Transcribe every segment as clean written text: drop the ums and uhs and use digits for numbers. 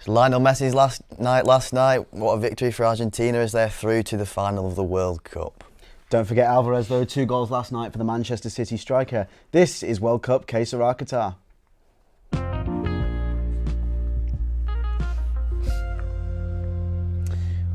Lionel Messi's last night, what a victory for Argentina as they're through to the final of the World Cup. Don't forget Alvarez though, 2 goals last night for the Manchester City striker. This is World Cup Sera Qatar.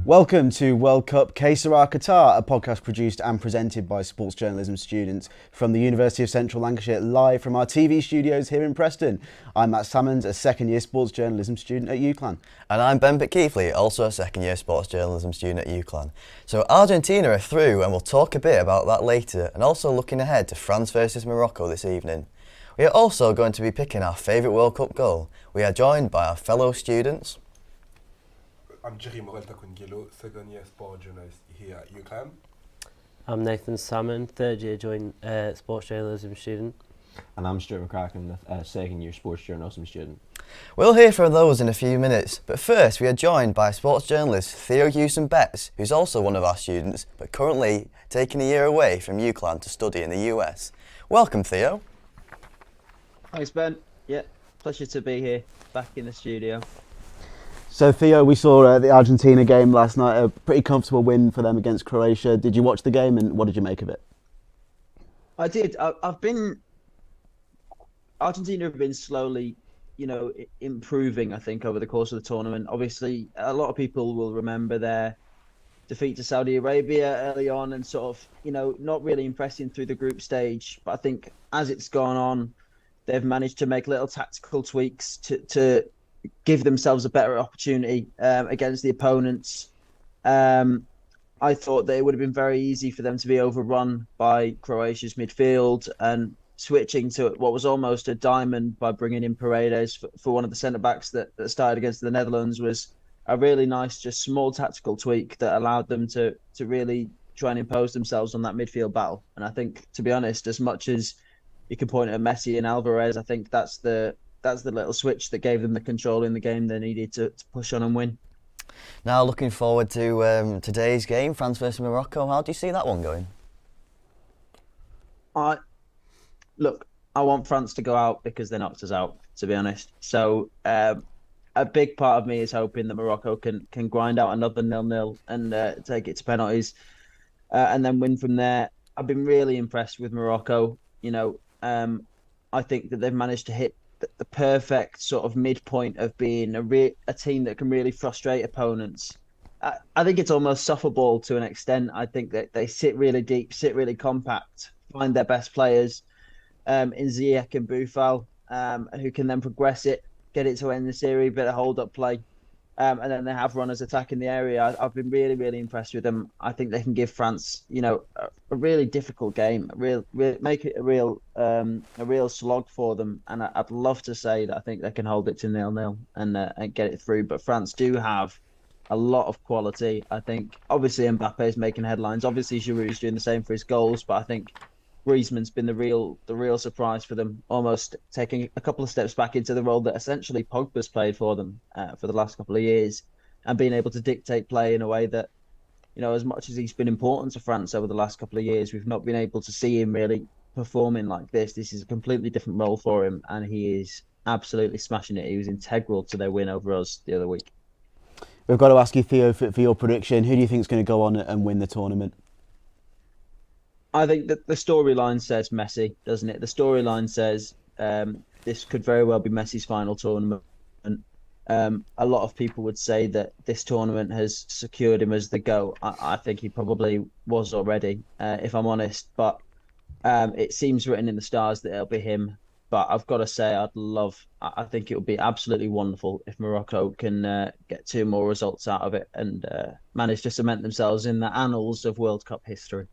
Welcome to World Cup Sera Qatar, a podcast produced and presented by sports journalism students from the University of Central Lancashire, live from our TV studios here in Preston. I'm Matt Salmons, a second-year sports journalism student at UCLan. And I'm Ben Keithley, also a second-year sports journalism student at UCLan. So Argentina are through, and we'll talk a bit about that later, and also looking ahead to France versus Morocco this evening. We are also going to be picking our favourite World Cup goal. We are joined by our fellow students. I'm Jerry Morel-Takungelo, second year sport journalist here at UCLan. I'm Nathan Salmon, third year sports journalism student. And I'm Stuart McCracken, a second year sports journalism student. We'll hear from those in a few minutes, but first we are joined by sports journalist Theo Hewson-Betts, who's also one of our students, but currently taking a year away from UCLan to study in the US. Welcome, Theo. Thanks, Ben. Yeah, pleasure to be here, back in the studio. So Theo, we saw the Argentina game last night, a pretty comfortable win for them against Croatia. Did you watch the game and what did you make of it? I did. Argentina have been slowly, improving, I think, over the course of the tournament. Obviously, a lot of people will remember their defeat to Saudi Arabia early on and sort of, not really impressing through the group stage. But I think as it's gone on, they've managed to make little tactical tweaks to give themselves a better opportunity against the opponents. I thought that it would have been very easy for them to be overrun by Croatia's midfield, and switching to what was almost a diamond by bringing in Paredes for one of the centre-backs that started against the Netherlands was a really nice, just small tactical tweak that allowed them to really try and impose themselves on that midfield battle. And I think, to be honest, as much as you can point at Messi and Alvarez, I think that's the little switch that gave them the control in the game they needed to push on and win. Now looking forward to today's game, France versus Morocco. How do you see that one going? I want France to go out because they knocked us out, to be honest. So a big part of me is hoping that Morocco can grind out another 0-0 and take it to penalties and then win from there. I've been really impressed with Morocco. I think that they've managed to hit the perfect sort of midpoint of being a team that can really frustrate opponents. I think it's almost softball to an extent. I think that they sit really deep, sit really compact, find their best players in Ziyech and Boufal, who can then progress it, get it to end the series, bit of hold-up play. And then they have runners attacking the area. I've been really, really impressed with them. I think they can give France, a really difficult game, make it a real slog for them. And I'd love to say that I think they can hold it to 0-0 and get it through. But France do have a lot of quality. I think obviously Mbappe is making headlines. Obviously Giroud is doing the same for his goals. But I think Griezmann's been the real surprise for them, almost taking a couple of steps back into the role that essentially Pogba's played for them for the last couple of years, and being able to dictate play in a way that, as much as he's been important to France over the last couple of years, we've not been able to see him really performing like this. This is a completely different role for him, and he is absolutely smashing it. He was integral to their win over us the other week. We've got to ask you, Theo, for your prediction. Who do you think is going to go on and win the tournament? I think that the storyline says Messi, doesn't it? The storyline says this could very well be Messi's final tournament. A lot of people would say that this tournament has secured him as the GOAT. I think he probably was already, if I'm honest. But it seems written in the stars that it'll be him. But I've got to say, I think it would be absolutely wonderful if Morocco can get 2 more results out of it and manage to cement themselves in the annals of World Cup history.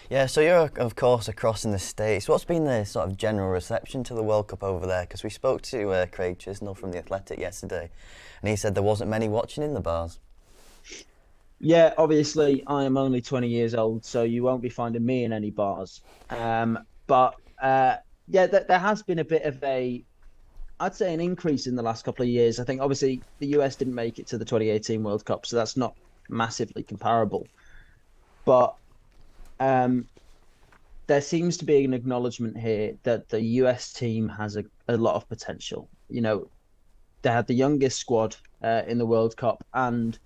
Yeah, so you're, of course, across in the States. What's been the sort of general reception to the World Cup over there? Because we spoke to Craig Chisnell from The Athletic yesterday, and he said there wasn't many watching in the bars. Yeah, obviously, I am only 20 years old, so you won't be finding me in any bars. But there has been a bit of I'd say an increase in the last couple of years. I think, obviously, the US didn't make it to the 2018 World Cup, so that's not massively comparable. But there seems to be an acknowledgement here that the US team has a lot of potential. they had the youngest squad in the World Cup, and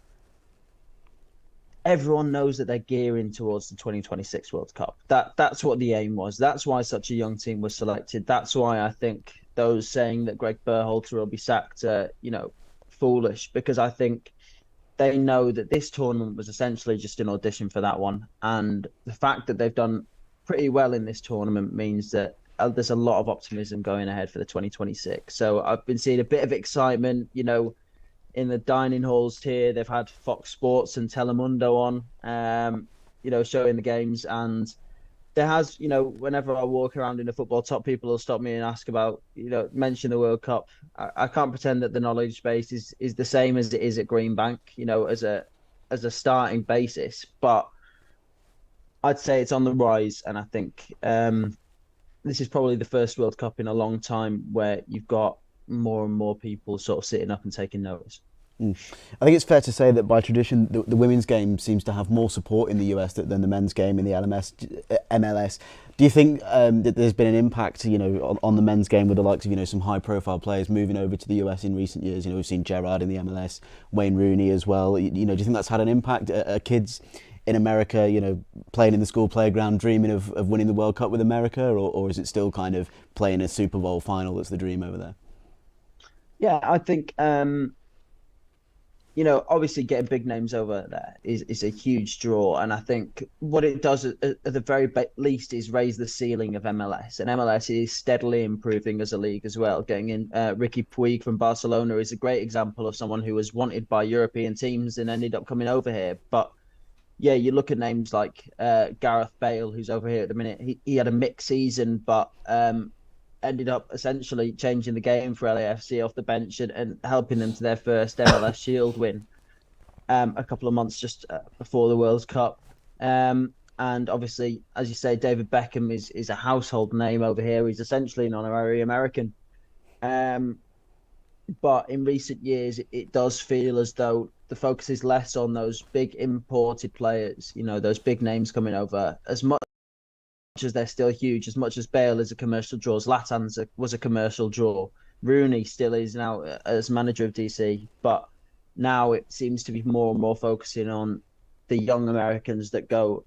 everyone knows that they're gearing towards the 2026 World Cup. That's what the aim was. That's why such a young team was selected. That's why I think those saying that Greg Berhalter will be sacked are, foolish, because I think they know that this tournament was essentially just an audition for that one. And the fact that they've done pretty well in this tournament means that there's a lot of optimism going ahead for the 2026. So I've been seeing a bit of excitement, in the dining halls here. They've had Fox Sports and Telemundo on, showing the games. And there has, whenever I walk around in a football top, people will stop me and ask about, mention the World Cup. I can't pretend that the knowledge base is the same as it is at Green Bank, as a starting basis. But I'd say it's on the rise. And I think this is probably the first World Cup in a long time where you've got more and more people sort of sitting up and taking notice. I think it's fair to say that by tradition, the women's game seems to have more support in the US than the men's game in the MLS. Do you think that there's been an impact, on the men's game with the likes of, some high-profile players moving over to the US in recent years? We've seen Gerrard in the MLS, Wayne Rooney as well. Do you think that's had an impact? Are kids in America, playing in the school playground, dreaming of winning the World Cup with America, or is it still kind of playing a Super Bowl final that's the dream over there? Yeah, I think obviously getting big names over there is a huge draw. And I think what it does at the very least is raise the ceiling of MLS. And MLS is steadily improving as a league as well. Getting in Ricky Puig from Barcelona is a great example of someone who was wanted by European teams and ended up coming over here. But yeah, you look at names like Gareth Bale, who's over here at the minute. He had a mixed season, but ended up essentially changing the game for LAFC off the bench and helping them to their first MLS Shield win a couple of months just before the World Cup. And obviously, as you say, David Beckham is a household name over here. He's essentially an honorary American. But in recent years, it does feel as though the focus is less on those big imported players, those big names coming over. As much as they're still huge, as much as Bale is a commercial draw, Zlatan was a commercial draw. Rooney still is now as manager of DC, but now it seems to be more and more focusing on the young Americans that go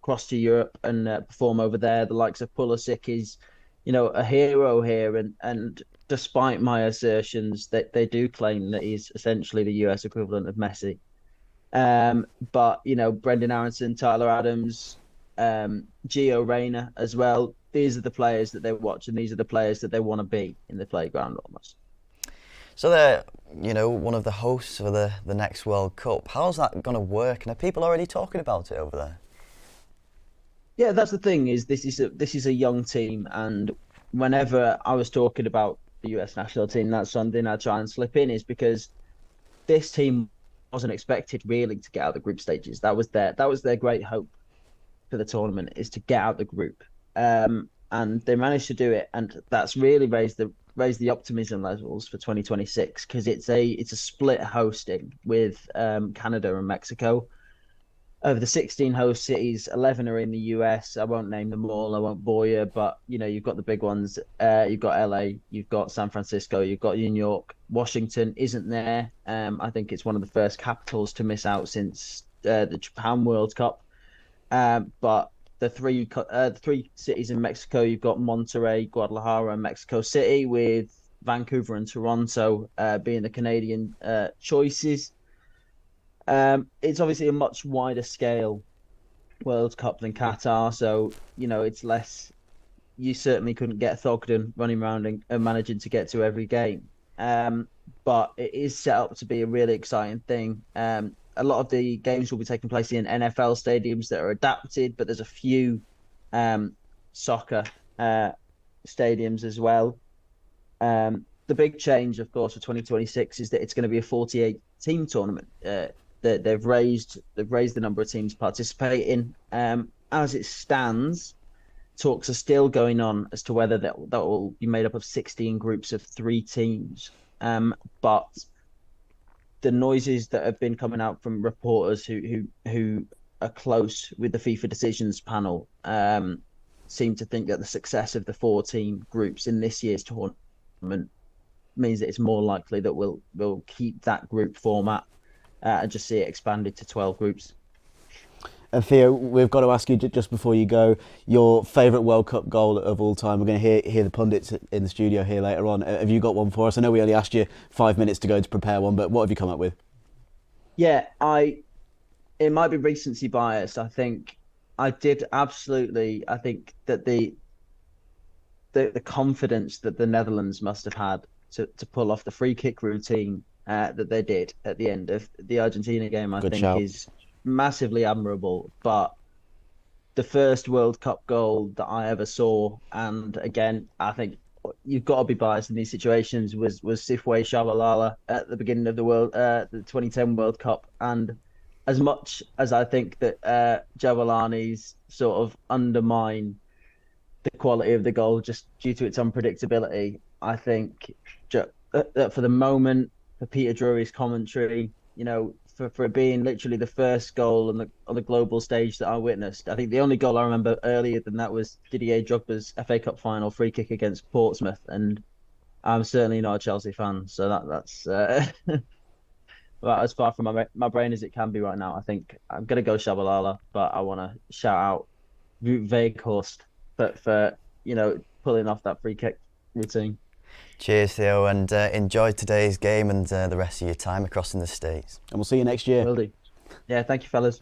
across to Europe and perform over there. The likes of Pulisic is, a hero here, and despite my assertions that they do claim that he's essentially the US equivalent of Messi. But Brendan Aronson, Tyler Adams, Gio Reyna as well. These are the players that they watch, and these are the players that they want to be in the playground almost. So they're, one of the hosts for the next World Cup. How's that going to work? And are people already talking about it over there? Yeah, that's the thing. This is a young team, and whenever I was talking about the US national team, that's something I try and slip in, is because this team wasn't expected really to get out of the group stages. That was their great hope for the tournament, is to get out the group, and they managed to do it, and that's really raised the optimism levels for 2026, because it's a split hosting with Canada and Mexico. Of the 16 host cities, 11 are in the US. I won't name them all, I won't bore you, but you've got the big ones. You've got LA, you've got San Francisco, you've got New York. Washington isn't there. I think it's one of the first capitals to miss out since the Japan World Cup. But the three cities in Mexico, you've got Monterrey, Guadalajara, and Mexico City, with Vancouver and Toronto being the Canadian choices. It's obviously a much wider scale World Cup than Qatar, so it's less. You certainly couldn't get Thogden running around and managing to get to every game. But it is set up to be a really exciting thing. A lot of the games will be taking place in NFL stadiums that are adapted, but there's a few soccer stadiums as well. The big change, of course, for 2026 is that it's going to be a 48-team tournament. They've raised the number of teams participating. As it stands, talks are still going on as to whether that will be made up of 16 groups of 3 teams. But the noises that have been coming out from reporters who are close with the FIFA decisions panel seem to think that the success of the 4-team groups in this year's tournament means that it's more likely that we'll keep that group format and just see it expanded to 12 groups. And Theo, we've got to ask you just before you go, your favourite World Cup goal of all time. We're going to hear the pundits in the studio here later on. Have you got one for us? I know we only asked you 5 minutes to go to prepare one, but what have you come up with? Yeah, it might be recency bias. I think I did absolutely. I think that the confidence that the Netherlands must have had to pull off the free kick routine that they did at the end of the Argentina game, I Good think shout. is massively admirable. But the first World Cup goal that I ever saw, and again, I think you've got to be biased in these situations, was Sifway Shabalala at the beginning of the 2010 World Cup. And as much as I think that Jabalani's sort of undermine the quality of the goal just due to its unpredictability, I think that for the moment, for Peter Drury's commentary, for it being literally the first goal on the global stage that I witnessed. I think the only goal I remember earlier than that was Didier Drogba's FA Cup final free kick against Portsmouth, and I'm certainly not a Chelsea fan, so that's well, as far from my brain as it can be right now. I think I'm gonna go Shabalala, but I want to shout out Wout Weghorst for pulling off that free kick routine. Cheers, Theo, and enjoy today's game and the rest of your time across in the States. And we'll see you next year. Will do. Yeah, thank you, fellas.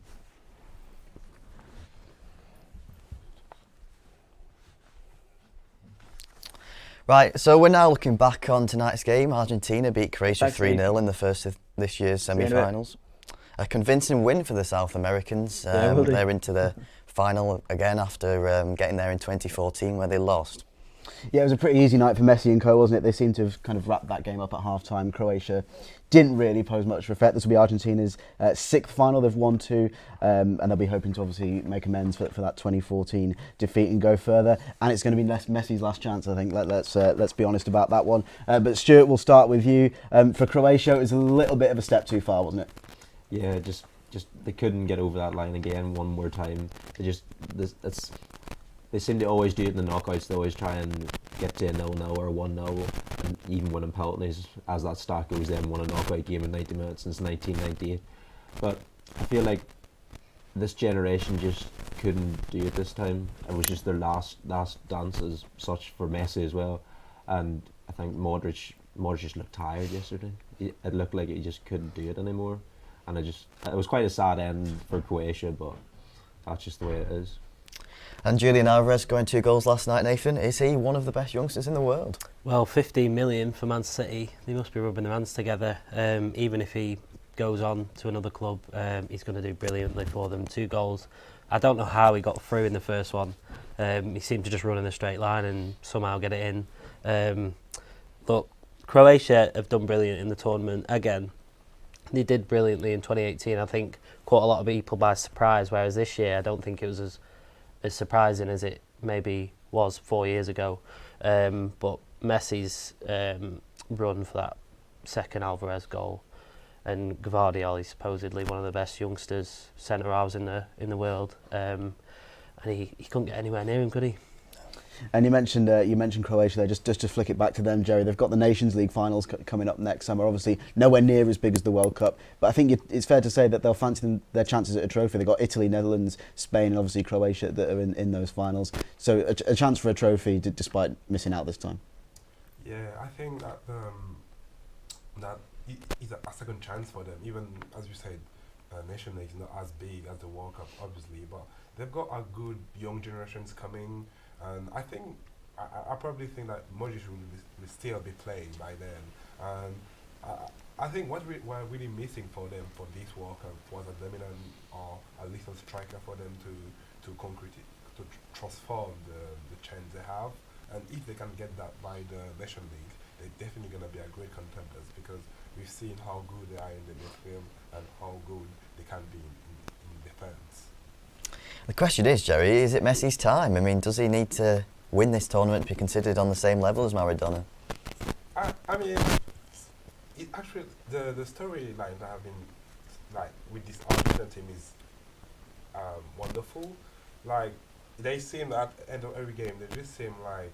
Right, so we're now looking back on tonight's game. Argentina beat Croatia Thanks, 3-0 in the first of this year's semi-finals. A convincing win for the South Americans. Will do. They're into the final again after getting there in 2014 where they lost. Yeah, it was a pretty easy night for Messi and co, wasn't it? They seemed to have kind of wrapped that game up at half-time. Croatia didn't really pose much of a threat. This will be Argentina's sixth final. They've won two, and they'll be hoping to obviously make amends for that 2014 defeat and go further. And it's going to be Messi's last chance, I think. Let's be honest about that one. But Stuart, we'll start with you. For Croatia, it was a little bit of a step too far, wasn't it? Yeah, just they couldn't get over that line again one more time. They seem to always do it in the knockouts. They always try and get to a 0-0 or 1-0, and even winning penalties, as that stat goes, then won a knockout game in 90 minutes since 1998. But I feel like this generation just couldn't do it this time. It was just their last dance as such for Messi as well, and I think Modric just looked tired yesterday. It looked like he just couldn't do it anymore, and it was quite a sad end for Croatia, but that's just the way it is. And Julian Alvarez scoring 2 goals last night, Nathan. Is he one of the best youngsters in the world? Well, 15 million for Man City. They must be rubbing their hands together. Even if he goes on to another club, he's going to do brilliantly for them. 2 goals. I don't know how he got through in the first one. He seemed to just run in a straight line and somehow get it in. Look, Croatia have done brilliant in the tournament again. They did brilliantly in 2018. I think caught a lot of people by surprise, whereas this year I don't think it was as surprising as it maybe was 4 years ago. But Messi's run for that second Alvarez goal, and Gvardiol is supposedly one of the best youngsters centre halves in the world, and he couldn't get anywhere near him, could he? And you mentioned Croatia there. Just to flick it back to them, Jerry. They've got the Nations League finals coming up next summer. Obviously, nowhere near as big as the World Cup, but I think it's fair to say that they'll fancy their chances at a trophy. They've got Italy, Netherlands, Spain, and obviously Croatia that are in those finals. So a chance for a trophy, despite missing out this time. Yeah, I think that is a second chance for them. Even as you said, Nation League is not as big as the World Cup, obviously, but they've got a good young generations coming. And I think, I probably think that Modric will still be playing by then. And I think what we're really missing for them for this World Cup was a dominant or a little striker for them to transform the chance they have. And if they can get that by the Nation League, they're definitely going to be a great contenders, because we've seen how good they are in the midfield and how good they can be in defence. The question is, Jerry, is it Messi's time? I mean, does he need to win this tournament to be considered on the same level as Maradona? I mean, it actually the storyline that have been like with this Argentina team is wonderful. Like, they seem at the end of every game, they just seem like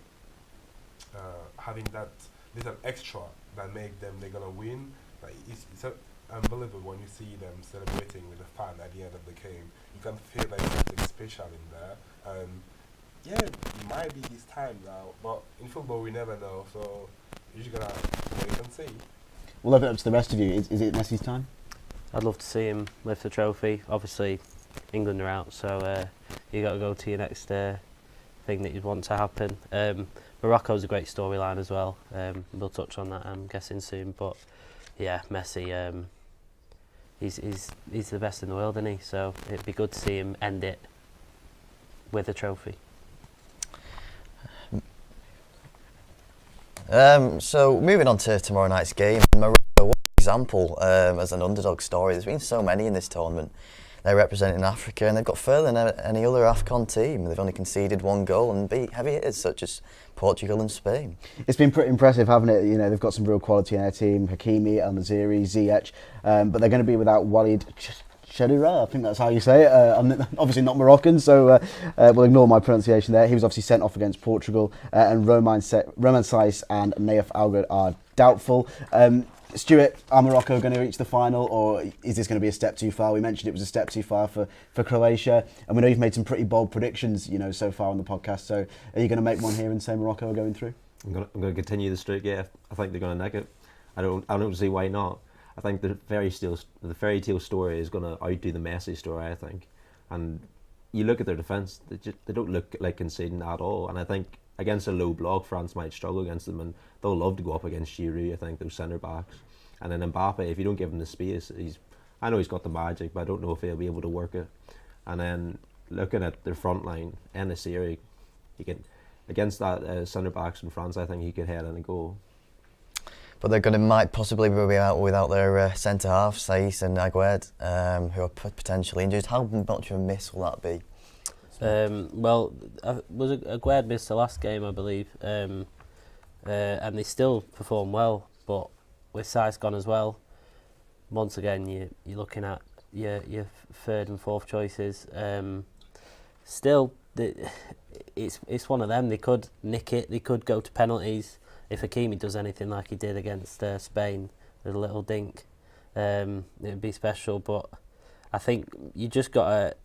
having that there's an extra that make them they're gonna win. Like it's unbelievable when you see them celebrating with the fan at the end of the game. You can feel like something special in there. And yeah, it might be his time now, but in football we never know. So you're just gonna wait and see. We'll leave it up to the rest of you. Is it Messi's time? I'd love to see him lift the trophy. Obviously, England are out, so you got to go to your next thing that you'd want to happen. Morocco's a great storyline as well. We'll touch on that, I'm guessing, soon. But yeah, Messi, he's the best in the world, isn't he? So it'd be good to see him end it with a trophy. So moving on to tomorrow night's game, Morocco, what an example as an underdog story. There's been so many in this tournament. They're representing Africa and they've got further than any other AFCON team. They've only conceded one goal and beat heavy hitters such as Portugal and Spain. It's been pretty impressive, haven't it? You know, they've got some real quality in their team. Hakimi, El Naziri, Ziyech, but they're going to be without Walid Chedira, I think that's how you say it. I'm obviously not Moroccan, so we'll ignore my pronunciation there. He was obviously sent off against Portugal, and Roman Saiss and Naif Algood are doubtful. Stuart, are Morocco going to reach the final, or is this going to be a step too far? We mentioned it was a step too far for Croatia, and we know you've made some pretty bold predictions, you know, so far on the podcast. So, are you going to make one here and say Morocco are going through? I'm going to continue the streak. Yeah, I think they're going to nick it. I don't see why not. I think the fairy tale story is going to outdo the Messi story, I think. And you look at their defence, they don't look like conceding at all. And I think against a low block, France might struggle against them, and they'll love to go up against Giroud, I think, those centre backs. And then Mbappe, if you don't give him the space, I know he's got the magic, but I don't know if he'll be able to work it. And then looking at their front line, Enesiri, against that centre backs in France, I think he could head in a goal. But they're might possibly be out without their centre half, Saiss and Aguerd, who are potentially injured. How much of a miss will that be? Well, was Aguerd missed the last game, I believe, and they still perform well. But with Saiss gone as well, once again you're looking at your third and fourth choices. Still, it's one of them. They could nick it. They could go to penalties. If Hakimi does anything like he did against Spain with a little dink, it would be special. But I think you just got to...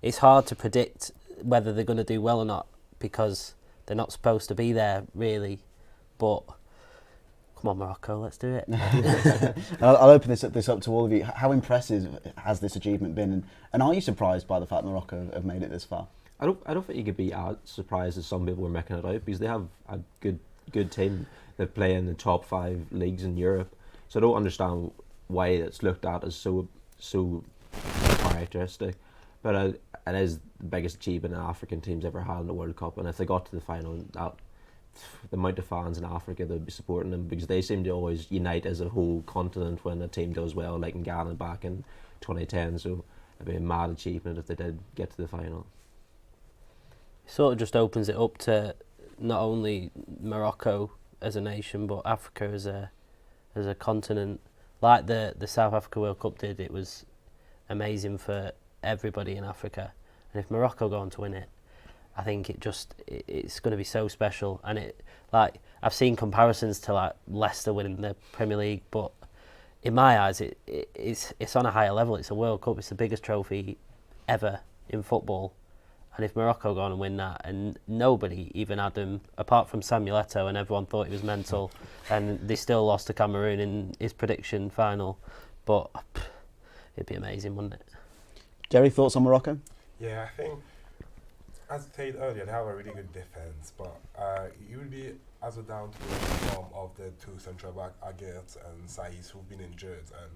It's hard to predict whether they're going to do well or not because they're not supposed to be there, really. But come on, Morocco, let's do it. I'll open this up to all of you. How impressive has this achievement been? And are you surprised by the fact Morocco have made it this far? I don't think you could be as surprised as some people were making it out, because they have a good team that play in the top 5 leagues in Europe. So I don't understand why it's looked at as so characteristic. But it is the biggest achievement an African team's ever had in the World Cup, and if they got to the final, the amount of fans in Africa that would be supporting them, because they seem to always unite as a whole continent when a team does well, like in Ghana back in 2010. So it'd be a mad achievement if they did get to the final. It sort of just opens it up to not only Morocco as a nation, but Africa as a continent. Like the South Africa World Cup did, it was amazing for everybody in Africa. And if Morocco go on to win it, I think it's going to be so special. And I've seen comparisons to like Leicester winning the Premier League, but in my eyes, it's on a higher level. It's a World Cup. It's the biggest trophy ever in football. And if Morocco go on and win that, and nobody even had them, apart from Samuel Eto'o, and everyone thought he was mental, and they still lost to Cameroon in his prediction final, but it'd be amazing, wouldn't it? Jerry, thoughts on Morocco? Yeah, I think, as I said earlier, they have a really good defence, but you would be as well down to the form of the two central back, Aguerd and Saiss, who've been injured. And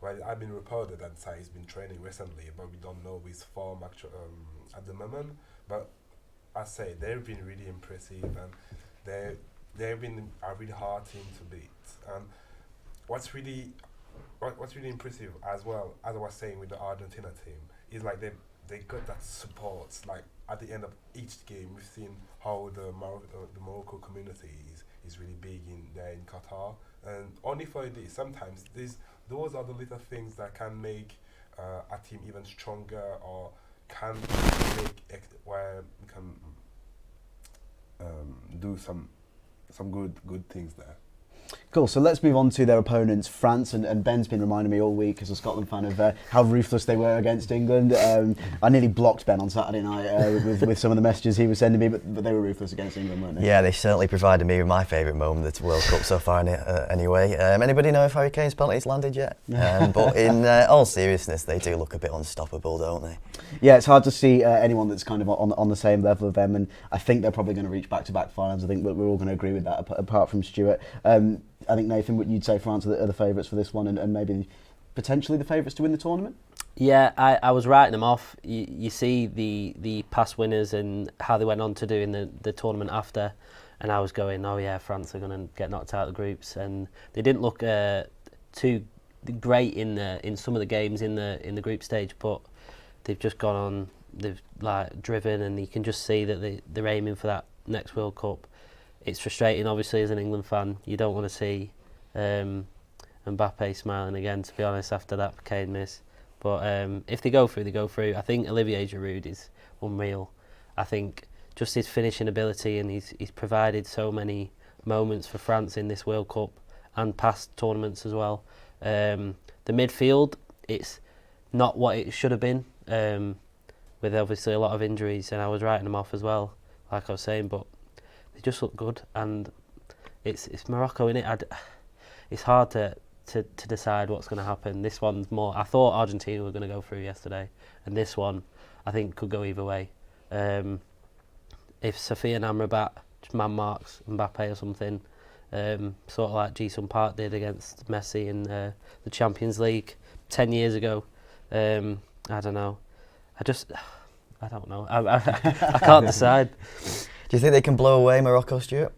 well, I've been reported that Saiss has been training recently, but we don't know his form at the moment. But I say they've been really impressive, and they've been a really hard team to beat. And what's really impressive as well, as I was saying with the Argentina team, is like they got that support. Like at the end of each game, we've seen how the Morocco community is really big in Qatar, and only for this, sometimes those are the little things that can make a team even stronger, or can make where we can do some good things there. Cool, so let's move on to their opponents, France, and Ben's been reminding me all week as a Scotland fan of how ruthless they were against England. I nearly blocked Ben on Saturday night with some of the messages he was sending me, but they were ruthless against England, weren't they? Yeah, they certainly provided me with my favourite moment of the World Cup so far anyway. Anybody know if Harry Kane's penalties landed yet? But in all seriousness, they do look a bit unstoppable, don't they? Yeah, it's hard to see anyone that's kind of on the same level of them, and I think they're probably going to reach back-to-back finals. I think we're all going to agree with that, apart from Stuart. I think, Nathan, you'd say France are the favourites for this one, and maybe potentially the favourites to win the tournament? Yeah, I was writing them off. You see the past winners and how they went on to do in the tournament after, and I was going, oh yeah, France are going to get knocked out of the groups, and they didn't look too great in some of the games in the group stage, but they've just gone on, they've like driven, and you can just see that they're aiming for that next World Cup. It's frustrating, obviously, as an England fan. You don't want to see Mbappe smiling again, to be honest, after that Kane miss. But if they go through, they go through. I think Olivier Giroud is unreal. I think just his finishing ability, and he's provided so many moments for France in this World Cup and past tournaments as well. The midfield, it's not what it should have been, with obviously a lot of injuries, and I was writing them off as well, like I was saying, but they just look good, and it's Morocco, innit? It's hard to decide what's going to happen. This one's more, I thought Argentina were going to go through yesterday, and this one I think could go either way. If Sofiane Amrabat just man marks Mbappe or something, sort of like Ji-sung Park did against Messi in the Champions League 10 years ago, I don't know. I don't know. I can't decide. Do you think they can blow away Morocco, Stuart?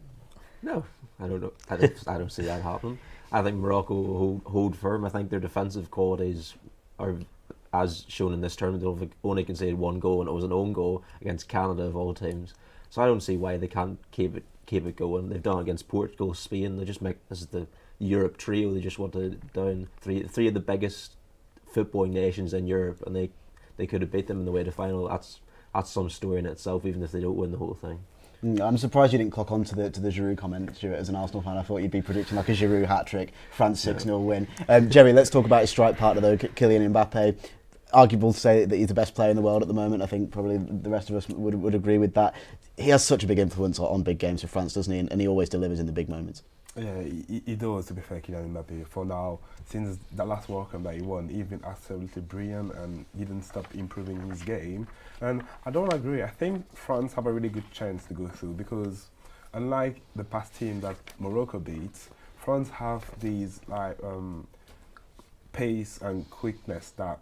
No, I don't know. I don't see that happening. I think Morocco will hold firm. I think their defensive qualities are, as shown in this tournament, they've only conceded one goal, and it was an own goal against Canada of all teams. So I don't see why they can't keep it going. They've done it against Portugal, Spain. They just make, this is the Europe trio. They just want to down three of the biggest footballing nations in Europe, and they could have beat them in the way to final. That's some story in itself, even if they don't win the whole thing. I'm surprised you didn't clock on to the Giroud comment, Stuart, as an Arsenal fan. I thought you'd be predicting like a Giroud hat-trick, France 6-0 win. Jerry, let's talk about his strike partner though, Kylian Mbappe. Arguable to say that he's the best player in the world at the moment. I think probably the rest of us would agree with that. He has such a big influence on big games for France, doesn't he? And he always delivers in the big moments. Yeah, he does, to be fair, Kylian Mbappe. For now, since that last World Cup that he won, he's been absolutely brilliant, and he didn't stop improving his game. And I don't agree. I think France have a really good chance to go through, because unlike the past team that Morocco beats, France have these like pace and quickness that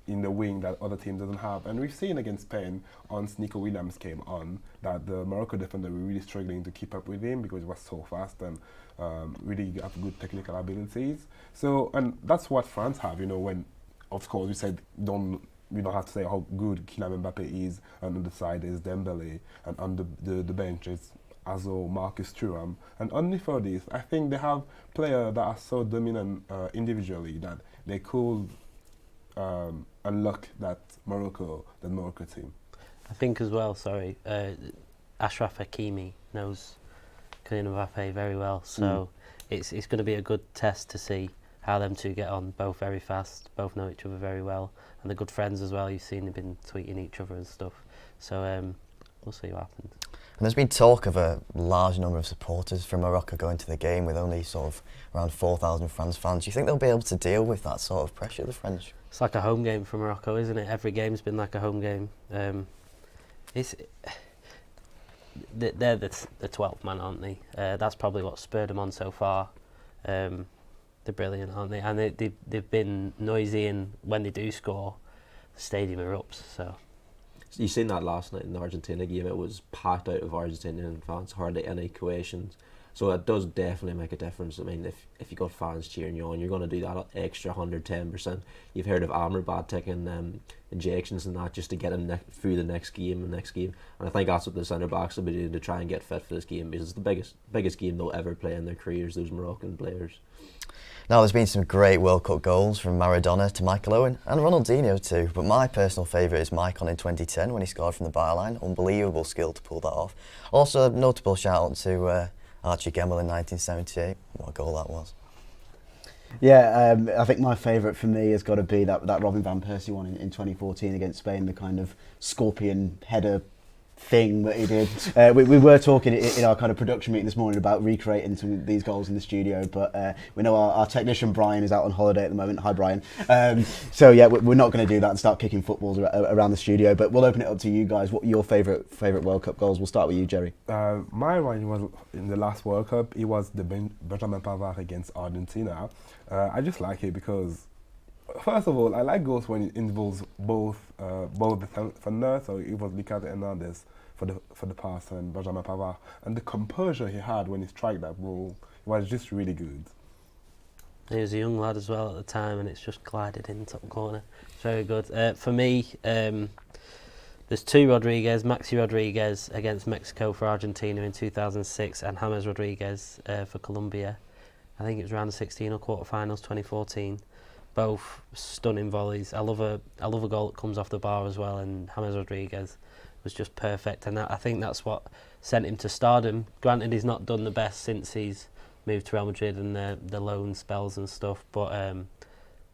in the wing that other teams doesn't have. And we've seen against Spain, once Nico Williams came on, that the Morocco defender were really struggling to keep up with him because he was so fast and really have good technical abilities. So, and that's what France have, you know, when, of course, we said we don't have to say how good Kylian Mbappe is, and on the side is Dembele, and on the bench is Azo, Marcus Thuram. And only for this, I think they have players that are so dominant individually that they could unlock that Morocco team. I think as well, Achraf Hakimi knows Kylian Mbappe very well, so it's going to be a good test to see how them two get on. Both very fast, both know each other very well, and they're good friends as well. You've seen they've been tweeting each other and stuff, so we'll see what happens. And there's been talk of a large number of supporters from Morocco going to the game, with only sort of around 4,000 France fans. Do you think they'll be able to deal with that sort of pressure, the French? It's like a home game for Morocco, isn't it? Every game's been like a home game. They're the 12th man, aren't they? That's probably what spurred them on so far. They're brilliant, aren't they? And they've been noisy, and when they do score, the stadium erupts. So you seen that last night in the Argentina game. It was packed out of Argentinian fans, hardly any cohesion. So it does definitely make a difference. I mean, if you got fans cheering you on, you're going to do that extra 110%. You've heard of Amrabat taking injections and that just to get him through the next game. And I think that's what the centre backs will be doing to try and get fit for this game, because it's the biggest game they'll ever play in their careers, those Moroccan players. Now, there's been some great World Cup goals from Maradona to Michael Owen and Ronaldinho too, but my personal favourite is Maicon in 2010 when he scored from the byline. Unbelievable skill to pull that off. Also, a notable shout out to Archie Gemmill in 1978. What a goal that was. Yeah, I think my favourite for me has got to be that Robin van Persie one in 2014 against Spain, the kind of scorpion header thing that he did. We were talking in our kind of production meeting this morning about recreating some of these goals in the studio, but we know our technician Brian is out on holiday at the moment. Hi Brian. So yeah, we're not going to do that and start kicking footballs around the studio, but we'll open it up to you guys. What are your favourite World Cup goals? We'll start with you, Jerry. My one was in the last World Cup. It was the Benjamin Pavard against Argentina. I just like it because, first of all, I like goals when it involves both defenders. So it was Ricardo Hernandez for the pass and Benjamin Pavard, and the composure he had when he struck that ball was just really good. He was a young lad as well at the time, and it's just glided in top corner. Very good. For me, there's two Rodriguez, Maxi Rodriguez against Mexico for Argentina in 2006, and James Rodriguez for Colombia. I think it was round 16 or quarterfinals 2014. Both stunning volleys. I love a goal that comes off the bar as well, and James Rodriguez was just perfect, and I think that's what sent him to stardom. Granted, he's not done the best since he's moved to Real Madrid and the loan spells and stuff, but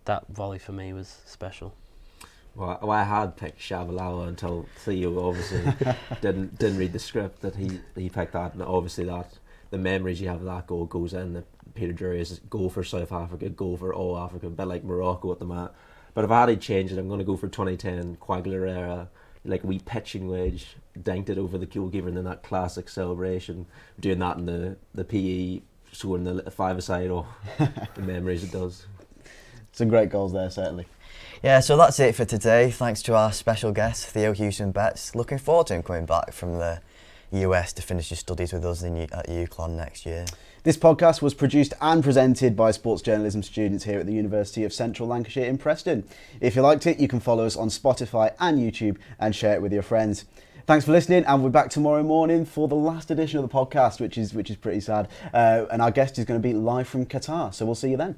that volley for me was special. Well, I had picked Shabalala until Theo obviously didn't read the script that he picked that, and obviously that the memories you have of that goal goes in. The Peter Drury's goal for South Africa, goal for all Africa, a bit like Morocco at the mat. But if I had to change it, I'm going to go for 2010 Quagliarella, like a wee pitching wedge, danked it over the goalkeeper, and then that classic celebration, doing that in the PE, scoring the five-a-side. Oh, the memories it does. Some great goals there, certainly. Yeah, so that's it for today. Thanks to our special guest, Theo Hewson-Betts. Looking forward to him coming back from the US to finish his studies with us at UCLan next year. This podcast was produced and presented by sports journalism students here at the University of Central Lancashire in Preston. If you liked it, you can follow us on Spotify and YouTube and share it with your friends. Thanks for listening, and we're back tomorrow morning for the last edition of the podcast, which is pretty sad. And our guest is going to be live from Qatar, so we'll see you then.